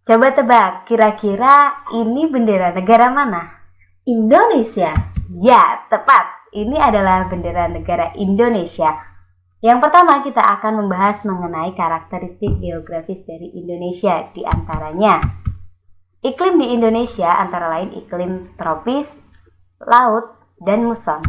Coba tebak, kira-kira ini bendera negara mana? Indonesia. Ya, tepat. Ini adalah bendera negara Indonesia. Yang pertama kita akan membahas mengenai karakteristik geografis dari Indonesia. Di antaranya, iklim di Indonesia antara lain iklim tropis, laut, dan muson.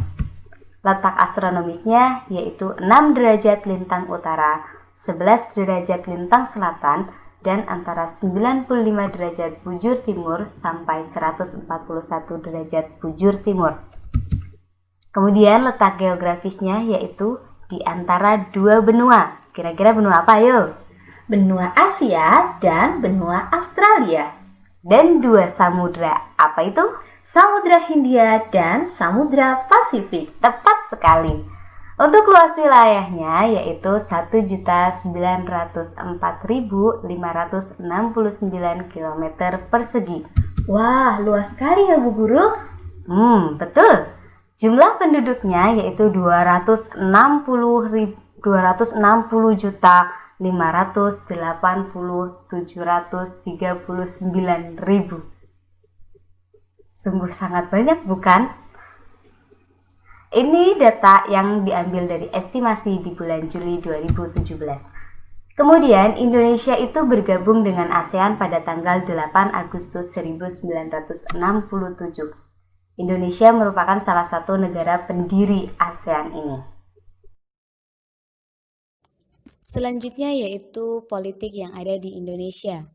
Letak astronomisnya yaitu 6 derajat lintang utara, 11 derajat lintang selatan, dan antara 95 derajat bujur timur sampai 141 derajat bujur timur. Kemudian letak geografisnya yaitu di antara dua benua. Kira-kira benua apa yuk? Benua Asia dan benua Australia. Dan dua samudra. Apa itu? Samudra Hindia dan Samudra Pasifik. Tepat sekali. Untuk luas wilayahnya yaitu 1.904.569 km persegi. Wah, luas sekali ya Bu Guru. Betul. Jumlah penduduknya yaitu 260.580.739.000. Sungguh sangat banyak bukan? Ini data yang diambil dari estimasi di bulan Juli 2017. Kemudian Indonesia itu bergabung dengan ASEAN pada tanggal 8 Agustus 1967. Indonesia merupakan salah satu negara pendiri ASEAN ini. Selanjutnya yaitu politik yang ada di Indonesia.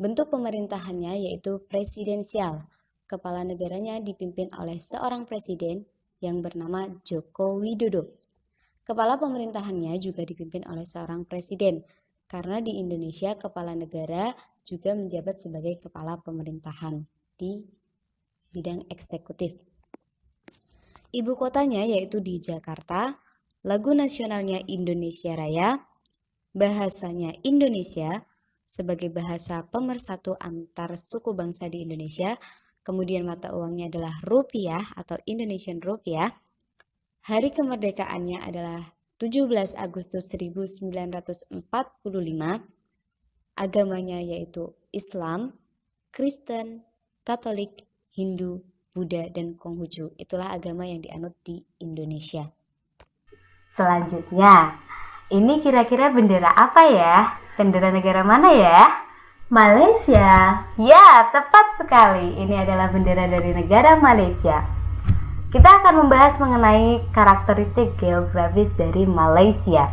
Bentuk pemerintahannya yaitu presidensial. Kepala negaranya dipimpin oleh seorang presiden yang bernama Joko Widodo. Kepala pemerintahannya juga dipimpin oleh seorang presiden, karena di Indonesia kepala negara juga menjabat sebagai kepala pemerintahan di bidang eksekutif. Ibu kotanya yaitu di Jakarta, lagu nasionalnya Indonesia Raya, bahasanya Indonesia sebagai bahasa pemersatu antar suku bangsa di Indonesia, kemudian mata uangnya adalah rupiah atau Indonesian rupiah. Hari kemerdekaannya adalah 17 Agustus 1945. Agamanya yaitu Islam, Kristen, Katolik, Hindu, Buddha, dan Konghucu. Itulah agama yang dianut di Indonesia. Selanjutnya, ini kira-kira bendera apa ya? Bendera negara mana ya? Malaysia. Ya, tepat sekali. Ini adalah bendera dari negara Malaysia. Kita akan membahas mengenai karakteristik geografis dari Malaysia.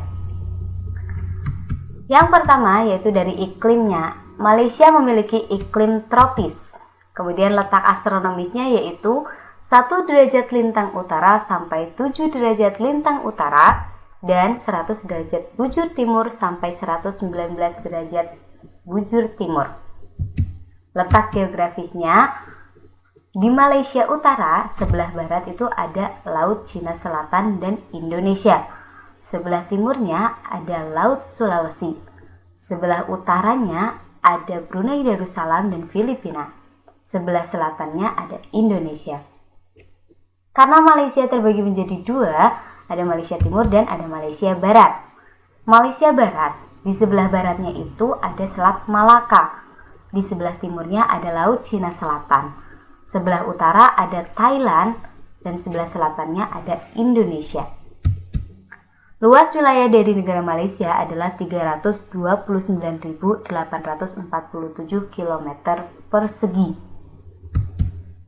Yang pertama yaitu dari iklimnya. Malaysia memiliki iklim tropis. Kemudian letak astronomisnya yaitu 1 derajat lintang utara sampai 7 derajat lintang utara dan 100 derajat bujur timur sampai 119 derajat bujur timur. Letak geografisnya di Malaysia Utara, sebelah barat itu ada Laut Cina Selatan dan Indonesia. Sebelah timurnya ada Laut Sulawesi. Sebelah utaranya ada Brunei Darussalam dan Filipina. Sebelah selatannya ada Indonesia. Karena Malaysia terbagi menjadi dua, ada Malaysia Timur dan ada Malaysia Barat. Malaysia Barat, di sebelah baratnya itu ada Selat Malaka. Di sebelah timurnya ada Laut Cina Selatan. Sebelah utara ada Thailand dan sebelah selatannya ada Indonesia. Luas wilayah dari negara Malaysia adalah 329.847 km persegi.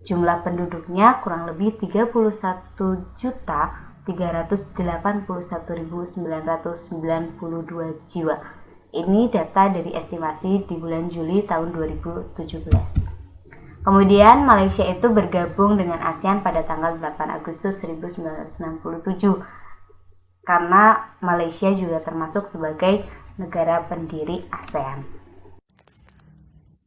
Jumlah penduduknya kurang lebih 31.381.992 jiwa. Ini data dari estimasi di bulan Juli tahun 2017. Kemudian Malaysia itu bergabung dengan ASEAN pada tanggal 8 Agustus 1967. Karena Malaysia juga termasuk sebagai negara pendiri ASEAN.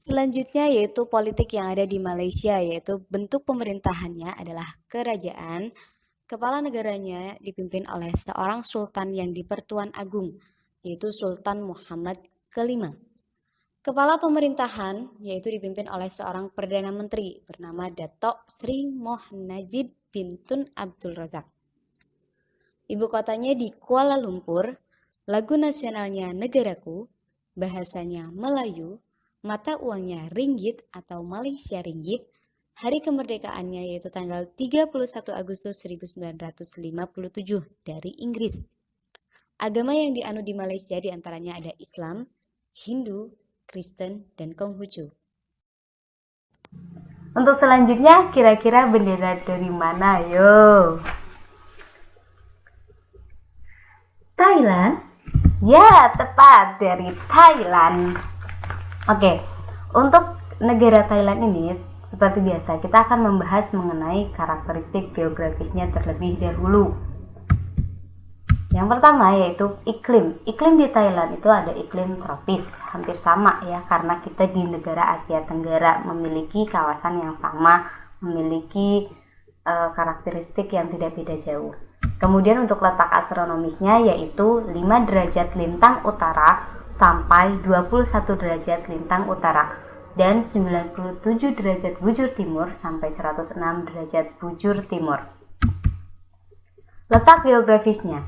Selanjutnya yaitu politik yang ada di Malaysia, yaitu bentuk pemerintahannya adalah kerajaan. Kepala negaranya dipimpin oleh seorang sultan yang dipertuan agung, yaitu Sultan Muhammad kelima. Kepala pemerintahan yaitu dipimpin oleh seorang Perdana Menteri bernama Dato' Sri Moh Najib bin Tun Abdul Razak. Ibu kotanya di Kuala Lumpur, lagu nasionalnya Negaraku, bahasanya Melayu, Mata uangnya ringgit atau Malaysia ringgit. Hari kemerdekaannya yaitu tanggal 31 Agustus 1957 dari Inggris. Agama yang dianut di Malaysia diantaranya ada Islam, Hindu, Kristen, dan Konghucu. Untuk selanjutnya, kira-kira bendera dari mana? Yo. Thailand. Ya, tepat, dari Thailand. Oke, untuk negara Thailand ini, seperti biasa, kita akan membahas mengenai karakteristik geografisnya terlebih dahulu. Yang pertama yaitu iklim. Iklim di Thailand itu ada iklim tropis, hampir sama ya, karena kita di negara Asia Tenggara memiliki kawasan yang sama, memiliki karakteristik yang tidak beda jauh. Kemudian untuk letak astronomisnya yaitu 5 derajat lintang utara sampai 21 derajat lintang utara dan 97 derajat bujur timur sampai 106 derajat bujur timur. Letak geografisnya.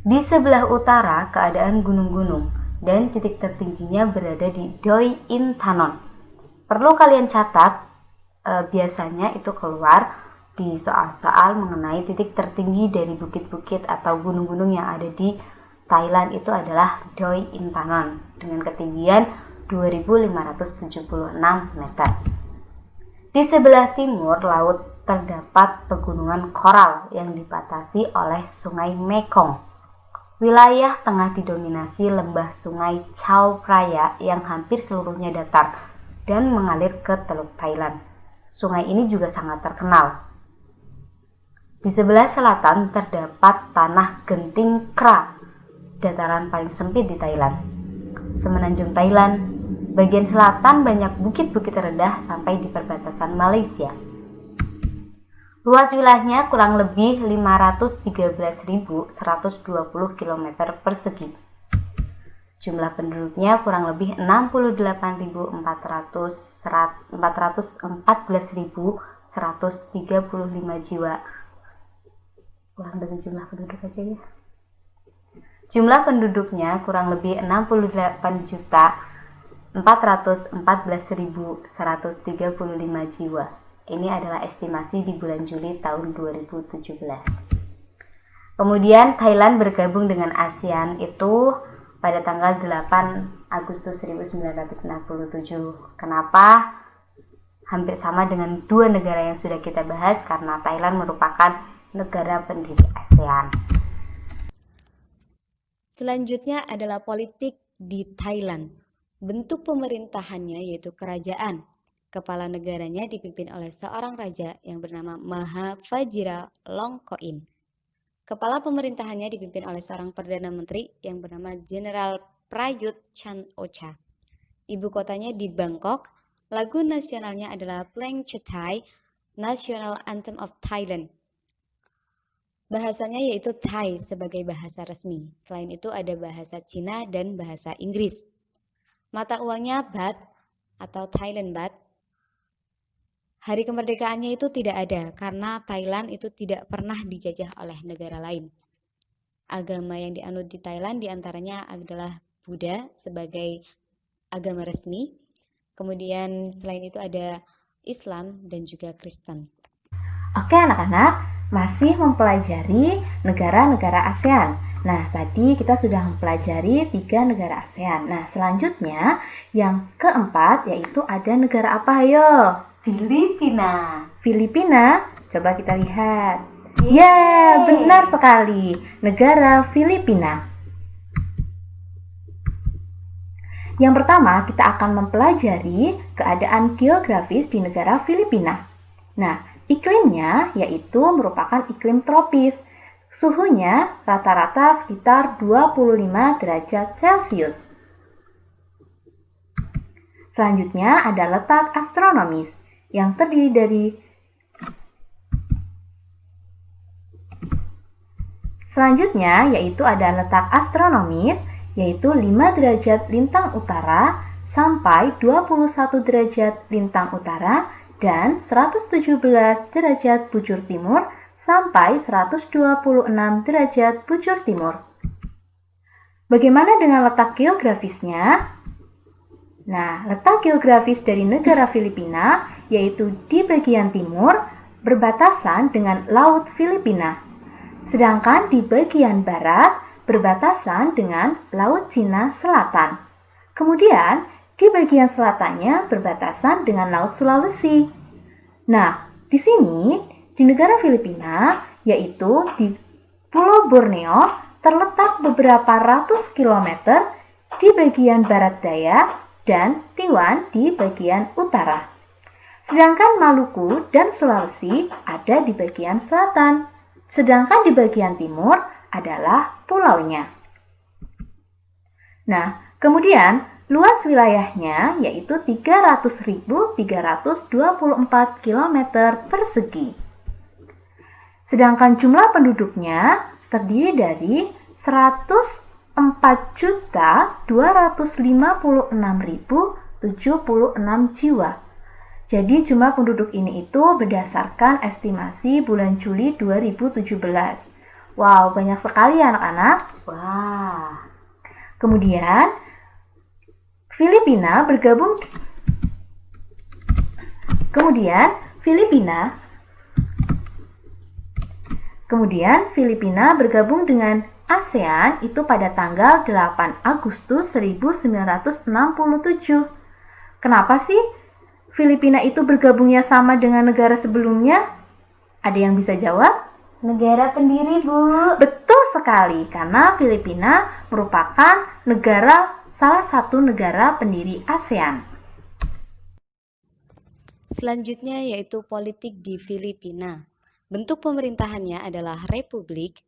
Di sebelah utara keadaan gunung-gunung dan titik tertingginya berada di Doi Intanon. Perlu kalian catat, biasanya itu keluar di soal-soal mengenai titik tertinggi dari bukit-bukit atau gunung-gunung yang ada di Thailand itu adalah Doi Intanon dengan ketinggian 2576 meter. Di sebelah timur laut terdapat pegunungan koral yang dibatasi oleh Sungai Mekong. Wilayah tengah didominasi lembah Sungai Chao Phraya yang hampir seluruhnya datar dan mengalir ke Teluk Thailand. Sungai ini juga sangat terkenal. Di sebelah selatan terdapat tanah Genting Kra, dataran paling sempit di Thailand. Semenanjung Thailand, bagian selatan banyak bukit-bukit rendah sampai di perbatasan Malaysia. Luas wilayahnya kurang lebih 513.120 km persegi. Jumlah penduduknya kurang lebih 68.414.135 jiwa. Kurang dengan jumlah penduduk aja ya. Jumlah penduduknya kurang lebih 68.414.135 jiwa. Ini adalah estimasi di bulan Juli tahun 2017. Kemudian Thailand bergabung dengan ASEAN itu pada tanggal 8 Agustus 1967. Kenapa? Hampir sama dengan dua negara yang sudah kita bahas karena Thailand merupakan negara pendiri ASEAN. Selanjutnya adalah politik di Thailand. Bentuk pemerintahannya yaitu kerajaan. Kepala negaranya dipimpin oleh seorang raja yang bernama Maha Vajiralongkorn. Kepala pemerintahannya dipimpin oleh seorang perdana menteri yang bernama Jenderal Prayut Chan-o-cha. Ibu kotanya di Bangkok. Lagu nasionalnya adalah Pleng Chetai, National Anthem of Thailand. Bahasanya yaitu Thai sebagai bahasa resmi. Selain itu ada bahasa Cina dan bahasa Inggris. Mata uangnya baht atau Thailand baht. Hari kemerdekaannya itu tidak ada karena Thailand itu tidak pernah dijajah oleh negara lain. Agama yang dianut di Thailand diantaranya adalah Buddha sebagai agama resmi. Kemudian selain itu ada Islam dan juga Kristen. Oke anak-anak, masih mempelajari negara-negara ASEAN. Nah, tadi kita sudah mempelajari 3 negara ASEAN. Nah, selanjutnya yang keempat yaitu ada negara apa ayo? Filipina. Filipina, coba kita lihat. Ya, benar sekali. Negara Filipina. Yang pertama, kita akan mempelajari keadaan geografis di negara Filipina. Nah, iklimnya yaitu merupakan iklim tropis. Suhunya rata-rata sekitar 25 derajat Celcius. Selanjutnya ada letak astronomis yang terdiri dari selanjutnya yaitu ada letak astronomis yaitu 5 derajat lintang utara sampai 21 derajat lintang utara dan 117 derajat bujur timur sampai 126 derajat bujur timur. Bagaimana dengan letak geografisnya? Nah, letak geografis dari negara Filipina yaitu di bagian timur berbatasan dengan Laut Filipina. Sedangkan di bagian barat berbatasan dengan Laut Cina Selatan. Kemudian, di bagian selatannya berbatasan dengan Laut Sulawesi. Nah, di sini, di negara Filipina, yaitu di Pulau Borneo, terletak beberapa ratus kilometer di bagian barat daya dan Taiwan di bagian utara. Sedangkan Maluku dan Sulawesi ada di bagian selatan. Sedangkan di bagian timur adalah pulaunya. Nah, kemudian luas wilayahnya yaitu 300.324 km persegi. Sedangkan jumlah penduduknya terdiri dari 104.256.076 jiwa. Jadi jumlah penduduk ini itu berdasarkan estimasi bulan Juli 2017. Wow, banyak sekali ya anak-anak. Wah. Kemudian Filipina bergabung dengan ASEAN itu pada tanggal 8 Agustus 1967. Kenapa sih Filipina itu bergabungnya sama dengan negara sebelumnya? Ada yang bisa jawab? Negara pendiri, Bu. Betul sekali, karena Filipina merupakan salah satu negara pendiri ASEAN. Selanjutnya yaitu politik di Filipina. Bentuk pemerintahannya adalah republik.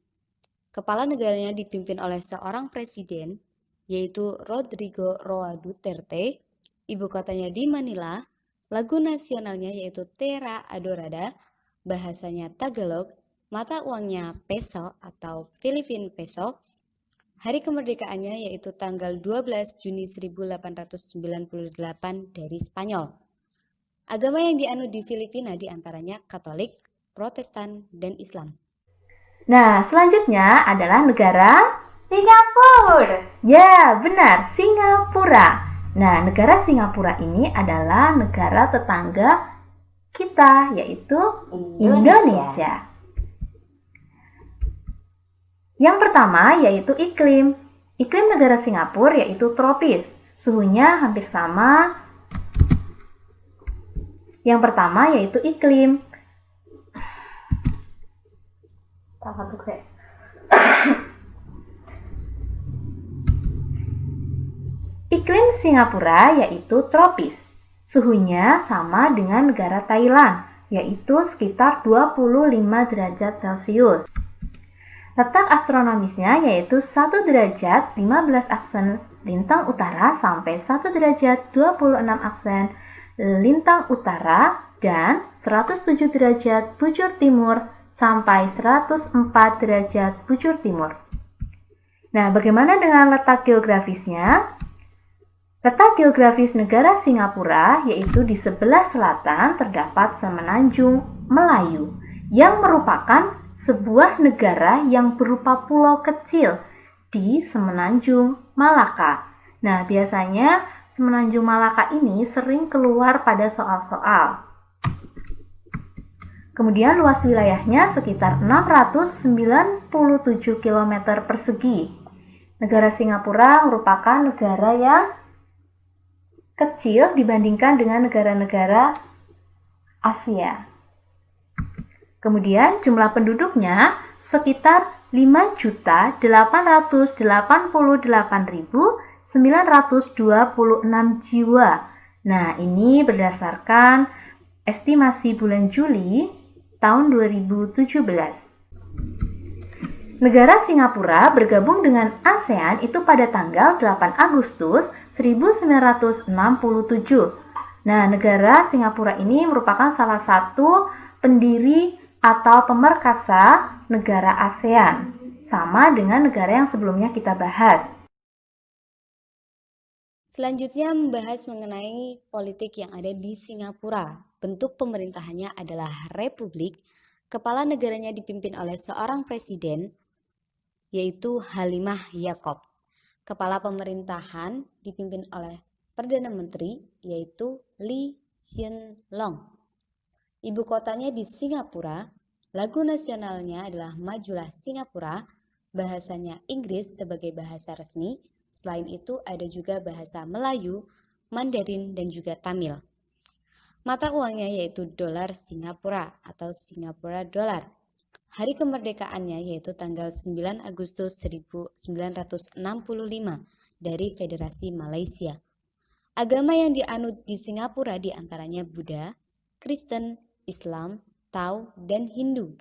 Kepala negaranya dipimpin oleh seorang presiden, yaitu Rodrigo Roa Duterte. Ibu kotanya di Manila. Lagu nasionalnya yaitu Terra Adorada. Bahasanya Tagalog. Mata uangnya peso atau Philippine peso. Hari kemerdekaannya yaitu tanggal 12 Juni 1898 dari Spanyol. Agama yang dianut di Filipina diantaranya Katolik, Protestan, dan Islam. Nah, selanjutnya adalah negara Singapura. Ya, benar, Singapura. Nah, negara Singapura ini adalah negara tetangga kita, yaitu Indonesia. Yang pertama yaitu iklim. Iklim negara Singapura yaitu tropis. Suhunya hampir sama. Yang pertama yaitu iklim. Iklim Singapura yaitu tropis. Suhunya sama dengan negara Thailand, yaitu sekitar 25 derajat Celcius. Letak astronomisnya yaitu 1 derajat 15 aksen lintang utara sampai 1 derajat 26 aksen lintang utara dan 107 derajat bujur timur sampai 104 derajat bujur timur. Nah, bagaimana dengan letak geografisnya? Letak geografis negara Singapura yaitu di sebelah selatan terdapat Semenanjung Melayu yang merupakan sebuah negara yang berupa pulau kecil di Semenanjung Malaka. Nah, biasanya Semenanjung Malaka ini sering keluar pada soal-soal. Kemudian luas wilayahnya sekitar 697 km persegi. Negara Singapura merupakan negara yang kecil dibandingkan dengan negara-negara Asia. Kemudian jumlah penduduknya sekitar 5.888.926 jiwa. Nah, ini berdasarkan estimasi bulan Juli tahun 2017. Negara Singapura bergabung dengan ASEAN itu pada tanggal 8 Agustus 1967. Nah, negara Singapura ini merupakan salah satu pendiri atau pemerkasa negara ASEAN, sama dengan negara yang sebelumnya kita bahas. Selanjutnya membahas mengenai politik yang ada di Singapura. Bentuk pemerintahannya adalah republik. Kepala negaranya dipimpin oleh seorang presiden, yaitu Halimah Yacob. Kepala pemerintahan dipimpin oleh Perdana Menteri yaitu Lee Hsien Loong. Ibu kotanya di Singapura. Lagu nasionalnya adalah Majulah Singapura. Bahasanya Inggris sebagai bahasa resmi. Selain itu ada juga bahasa Melayu, Mandarin, dan juga Tamil. Mata uangnya yaitu dolar Singapura atau Singapura Dollar. Hari kemerdekaannya yaitu tanggal 9 Agustus 1965 dari Federasi Malaysia. Agama yang dianut di Singapura diantaranya Buddha, Kristen, Islam, Tao, dan Hindu.